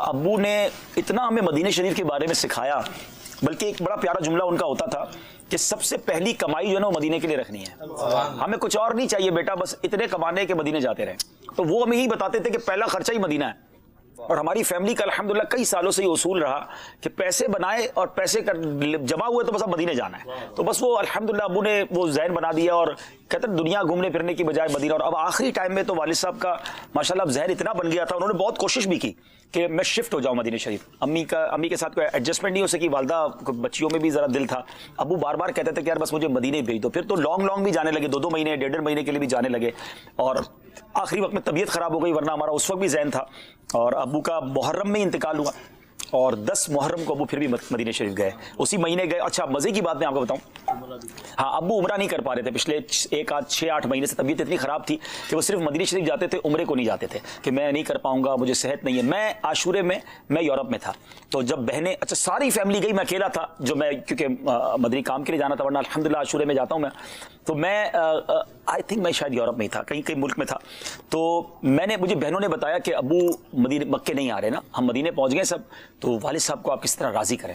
ابو نے اتنا ہمیں مدینہ شریف کے بارے میں سکھایا، بلکہ ایک بڑا پیارا جملہ ان کا ہوتا تھا کہ سب سے پہلی کمائی جو ہے نا وہ مدینے کے لیے رکھنی ہے، ہمیں کچھ اور نہیں چاہیے بیٹا، بس اتنے کمانے کے مدینے جاتے رہیں۔ تو وہ ہمیں یہی بتاتے تھے کہ پہلا خرچہ ہی مدینہ ہے، اور ہماری فیملی کا الحمدللہ کئی سالوں سے یہ اصول رہا کہ پیسے بنائے اور پیسے جمع ہوئے تو بس اب مدینے جانا ہے۔ تو بس وہ الحمدللہ ابو نے وہ ذہن بنا دیا، اور کہتے ہیں دنیا گھومنے پھرنے کی بجائے مدینہ۔ اور اب آخری ٹائم میں تو والد صاحب کا ماشاءاللہ اب ذہن اتنا بن گیا تھا، انہوں نے بہت کوشش بھی کی کہ میں شفٹ ہو جاؤں مدینہ شریف۔ امی کے ساتھ کوئی ایڈجسٹمنٹ نہیں ہو سکی، والدہ بچیوں میں بھی ذرا دل تھا، ابو بار بار کہتے تھے کہ یار بس مجھے مدینے بھیج دو۔ پھر تو لانگ بھی جانے لگے، 2 مہینے 1.5 مہینے کے لیے بھی جانے لگے، اور آخری وقت میں طبیعت خراب ہو گئی، ورنہ ہمارا اس وقت بھی ذہن تھا۔ اور ابو کا محرم میں انتقال ہوا، اور 10 محرم کو ابو پھر بھی مدینہ شریف گئے، اسی مہینے گئے۔ اچھا مزے کی بات میں آپ کو بتاؤں، ہاں ابو عمرہ نہیں کر پا رہے تھے پچھلے 6-8 مہینے سے، طبیعت اتنی خراب تھی کہ وہ صرف مدینہ شریف جاتے تھے، عمرے کو نہیں جاتے تھے کہ میں نہیں کر پاؤں گا، مجھے صحت نہیں ہے۔ میں عاشورے میں یورپ میں تھا، تو جب بہنیں اچھا ساری فیملی گئی، میں اکیلا تھا جو میں کیونکہ مدنی کام کے لیے جانا تھا، ورنہ الحمدللہ عاشورے میں جاتا ہوں میں۔ تو میں آئی تھنک میں شاید یورپ میں ہی تھا، کہیں ملک میں تھا، تو مجھے بہنوں نے بتایا کہ ابو مکے نہیں آ رہے نا، ہم مدینے پہنچ گئے سب، تو والد صاحب کو آپ کس طرح راضی کریں۔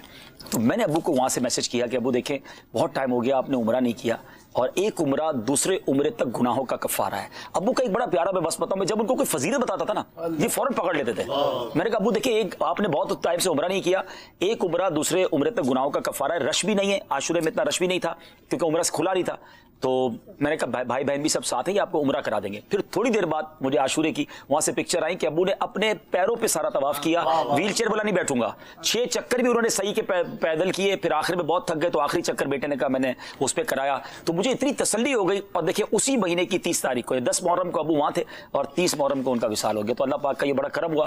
تو میں نے ابو کو وہاں سے میسج کیا کہ ابو دیکھیں بہت ٹائم ہو گیا آپ نے عمرہ نہیں کیا، اور ایک عمرہ دوسرے عمرے تک گناہوں کا کفارہ ہے۔ ابو کا ایک بڑا پیارا میں بس بتاؤں، میں جب ان کو کوئی فضیلت بتاتا تھا نا یہ فوراً پکڑ لیتے تھے۔ میں نے کہا ابو دیکھیں آپ نے بہت ٹائم سے عمرہ نہیں کیا، ایک عمرہ دوسرے عمرے تک گناہوں کا کفارہ ہے، رش بھی نہیں ہے، عاشورے میں اتنا رش بھی نہیں تھا کیونکہ عمرہ سے کھلا نہیں تھا۔ تو میں نے کہا بھائی بہن بھی سب ساتھ ہیں، آپ کو عمرہ کرا دیں گے۔ پھر تھوڑی دیر بعد مجھے عاشورے کی وہاں سے پکچر آئی کہ ابو نے اپنے پیروں پہ سارا طواف کیا، ویل چیئر والا نہیں بیٹھوں گا، 6 چکر بھی انہوں نے صحیح کے پیدل کیے، پھر آخر میں بہت تھک گئے تو آخری چکر بیٹے نے کہا میں نے اس پہ کرایا۔ تو مجھے اتنی تسلی ہو گئی، اور دیکھیں اسی مہینے کی 30 تاریخ کو 10 محرم کو ابو وہاں تھے، اور 30 محرم کو ان کا وصال ہو گیا۔ تو اللہ پاک کا یہ بڑا کرم ہوا۔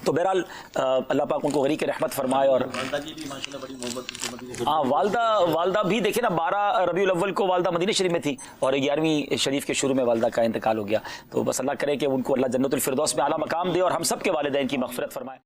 تو بہرحال اللہ پاک ان کو غنی کی رحمت فرمائے۔ اور ہاں والدہ بھی دیکھیں نا 12 ربیع الاول کو والدہ مدینہ شریف میں تھی، اور 11ویں شریف کے شروع میں والدہ کا انتقال ہو گیا۔ تو بس اللہ کرے کہ ان کو اللہ جنت الفردوس میں اعلیٰ مقام دے، اور ہم سب کے والدین کی مغفرت فرمائے۔